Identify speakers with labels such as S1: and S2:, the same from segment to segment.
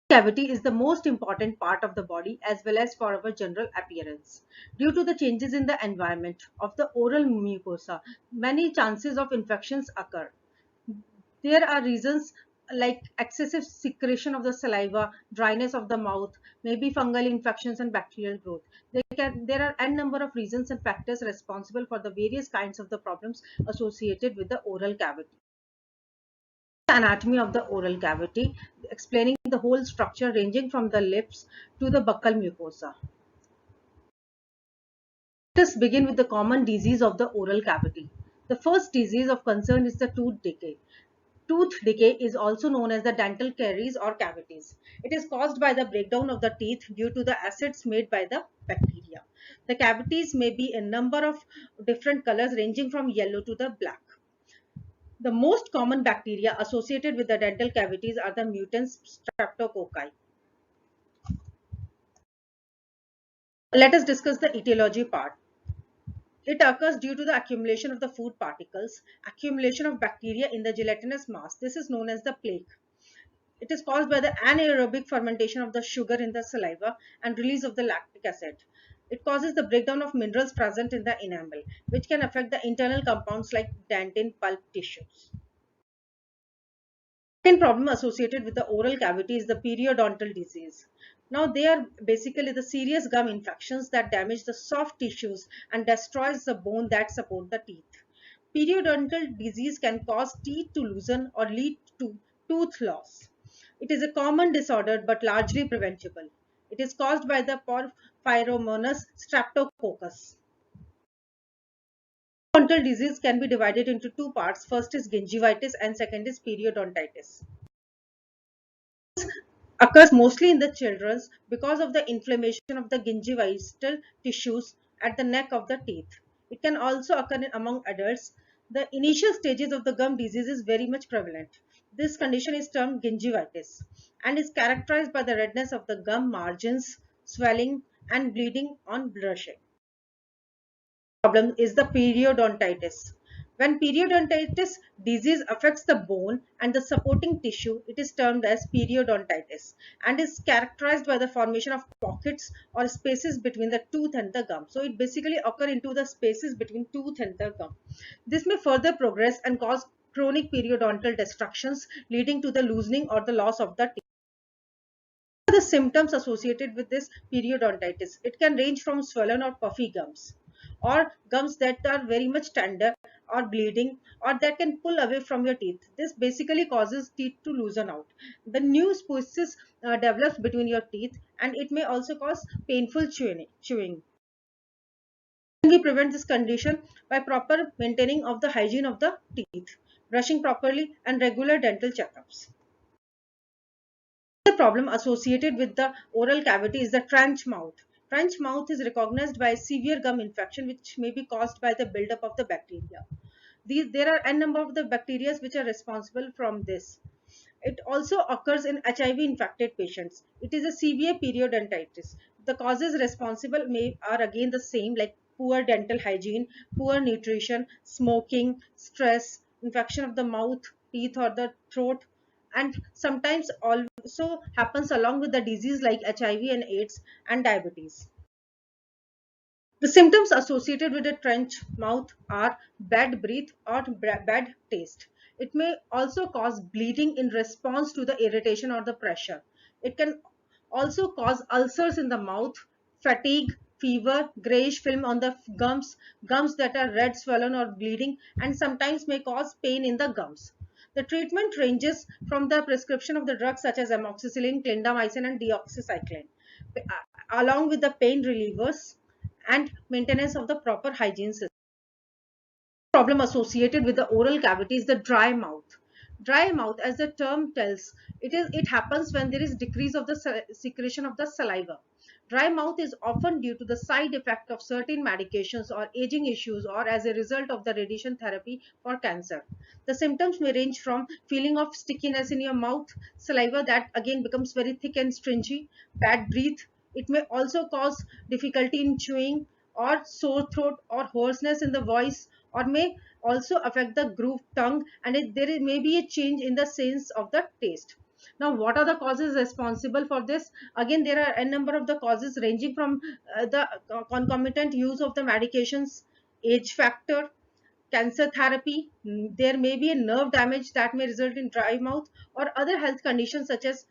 S1: Cavity is the most important part of the body as well as for our general appearance. Due to the changes in the environment of the oral mucosa, many chances of infections occur. There are reasons like excessive secretion of the saliva, dryness of the mouth, maybe fungal infections and bacterial growth. There are n number of reasons and factors responsible for the various kinds of the problems associated with the oral cavity. Anatomy of the oral cavity, explaining the whole structure ranging from the lips to the buccal mucosa. Let us begin with the common disease of the oral cavity. The first disease of concern is the tooth decay. Tooth decay is also known as the dental caries or cavities. It is caused by the breakdown of the teeth due to the acids made by the bacteria. The cavities may be a number of different colors ranging from yellow to the black. The most common bacteria associated with the dental cavities are the mutants streptococci. Let us discuss the etiology part. It occurs due to the accumulation of the food particles, accumulation of bacteria in the gelatinous mass. This is known as the plaque. It is caused by the anaerobic fermentation of the sugar in the saliva and release of the lactic acid. It causes the breakdown of minerals present in the enamel, which can affect the internal compounds like dentin pulp tissues. Second problem associated with the oral cavity is the periodontal disease. Now, they are basically the serious gum infections that damage the soft tissues and destroys the bone that support the teeth. Periodontal disease can cause teeth to loosen or lead to tooth loss. It is a common disorder but largely preventable. It is caused by the Porphyromonas streptococcus. Periodontal disease can be divided into two parts. First is gingivitis and second is periodontitis. Occurs mostly in the children because of the inflammation of the gingival tissues at the neck of the teeth. It can also occur among adults. The initial stages of the gum disease is very much prevalent. This condition is termed gingivitis and is characterized by the redness of the gum margins, swelling, and bleeding on brushing. Problem is the periodontitis. When periodontitis disease affects the bone and the supporting tissue, it is termed as periodontitis and is characterized by the formation of pockets or spaces between the tooth and the gum. So it basically occurs into the spaces between tooth and the gum. This may further progress and cause chronic periodontal destructions leading to the loosening or the loss of the teeth. The symptoms associated with this periodontitis, it can range from swollen or puffy gums or gums that are very much tender or bleeding or that can pull away from your teeth. This basically causes teeth to loosen out. The new species develops between your teeth and it may also cause painful chewing. We prevent this condition by proper maintaining of the hygiene of the teeth, brushing properly and regular dental checkups. The problem associated with the oral cavity is the trench mouth. Trench mouth is recognized by severe gum infection which may be caused by the buildup of the bacteria. There are n number of the bacteria which are responsible from this. It also occurs in HIV infected patients. It is a severe periodontitis. The causes responsible are again the same like poor dental hygiene, poor nutrition, smoking, stress, infection of the mouth, teeth or the throat, and sometimes also happens along with the disease like HIV and AIDS and diabetes. The symptoms associated with a trench mouth are bad breath or bad taste. It may also cause bleeding in response to the irritation or the pressure. It can also cause ulcers in the mouth, fatigue, fever, grayish film on the gums that are red, swollen or bleeding, and sometimes may cause pain in the gums. The treatment ranges from the prescription of the drugs such as amoxicillin, clindamycin, and deoxycycline, along with the pain relievers and maintenance of the proper hygiene system. Problem associated with the oral cavity is the dry mouth. Dry mouth, as the term tells, it happens when there is decrease of the secretion of the saliva. Dry mouth is often due to the side effect of certain medications or aging issues or as a result of the radiation therapy for cancer. The symptoms may range from feeling of stickiness in your mouth, saliva that again becomes very thick and stringy, bad breath. It may also cause difficulty in chewing or sore throat or hoarseness in the voice or may also affect the groove tongue and there may be a change in the sense of the taste. Now, what are the causes responsible for this? Again, there are a number of the causes ranging from the concomitant use of the medications, age factor, cancer therapy. There may be a nerve damage that may result in dry mouth, or other health conditions such as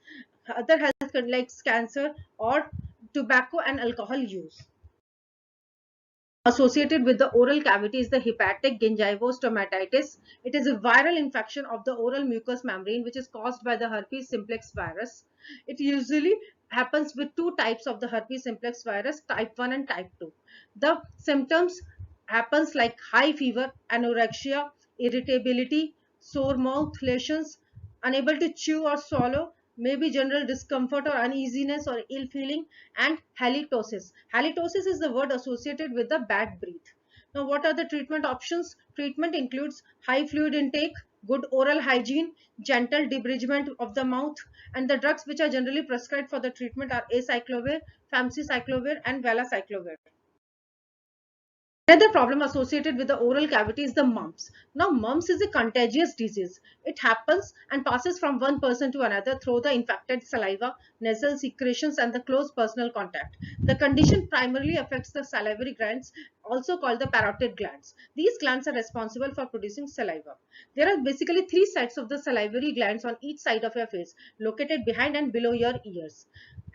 S1: like cancer or tobacco and alcohol use. Associated with the oral cavity is the hepatic gingivostomatitis. It is a viral infection of the oral mucous membrane which is caused by the herpes simplex virus. It usually happens with two types of the herpes simplex virus, type 1 and type 2. The symptoms happens like high fever, anorexia, irritability, sore mouth, lesions, unable to chew or swallow, maybe general discomfort or uneasiness or ill feeling, and halitosis. Halitosis is the word associated with the bad breath. Now, what are the treatment options? Treatment includes high fluid intake, good oral hygiene, gentle debridement of the mouth, and the drugs which are generally prescribed for the treatment are acyclovir, famciclovir, and valacyclovir. Another problem associated with the oral cavity is the mumps. Now, mumps is a contagious disease. It happens and passes from one person to another through the infected saliva, nasal secretions, and the close personal contact. The condition primarily affects the salivary glands, also called the parotid glands. These glands are responsible for producing saliva. There are basically three sets of the salivary glands on each side of your face, located behind and below your ears.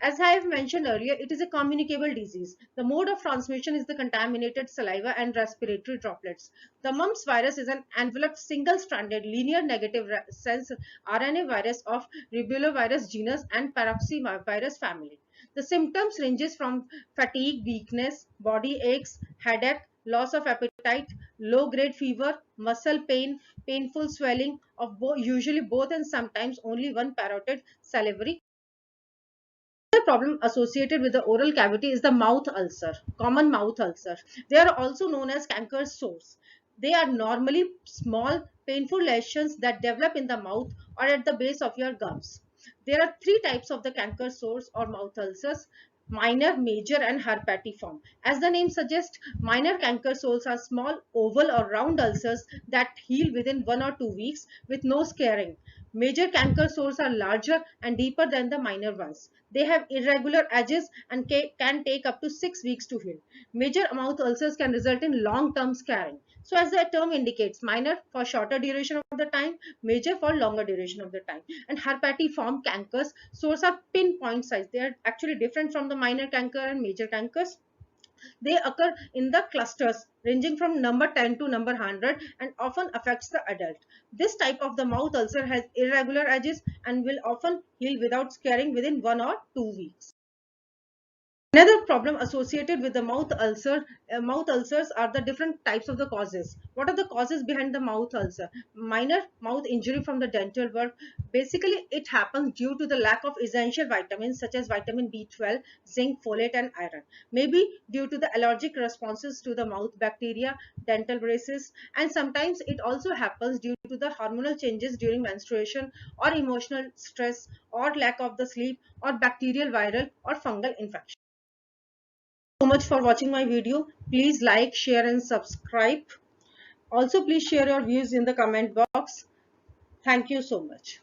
S1: As I have mentioned earlier, it is a communicable disease. The mode of transmission is the contaminated saliva and respiratory droplets. The mumps virus is an enveloped single-stranded linear negative sense RNA virus of Ribulovirus genus and Paroxyvirus family. The symptoms ranges from fatigue, weakness, body aches, headache, loss of appetite, low-grade fever, muscle pain, painful swelling of usually both and sometimes only one parotid salivary. The problem associated with the oral cavity is the mouth ulcer, common mouth ulcer. They are also known as canker sores. They are normally small, painful lesions that develop in the mouth or at the base of your gums. There are three types of the canker sores or mouth ulcers: minor, major, and herpetiform. As the name suggests, minor canker sores are small, oval, or round ulcers that heal within 1 or 2 weeks with no scarring. Major canker sores are larger and deeper than the minor ones. They have irregular edges and can take up to 6 weeks to heal. Major mouth ulcers can result in long-term scarring. So as the term indicates, minor for shorter duration of the time, major for longer duration of the time. And herpetiform cankers sores are pinpoint size. They are actually different from the minor canker and major cankers. They occur in the clusters ranging from number 10 to number 100 and often affects the adult. This type of the mouth ulcer has irregular edges and will often heal without scarring within 1 or 2 weeks. Another problem associated with the mouth ulcers are the different types of the causes. What are the causes behind the mouth ulcer? Minor mouth injury from the dental work. Basically, it happens due to the lack of essential vitamins such as vitamin B12, zinc, folate, and iron. Maybe due to the allergic responses to the mouth bacteria, dental braces, and sometimes it also happens due to the hormonal changes during menstruation or emotional stress or lack of the sleep or bacterial, viral, or fungal infection. So much for watching my video. Please like, share, and subscribe. Also, please share your views in the comment box. Thank you so much.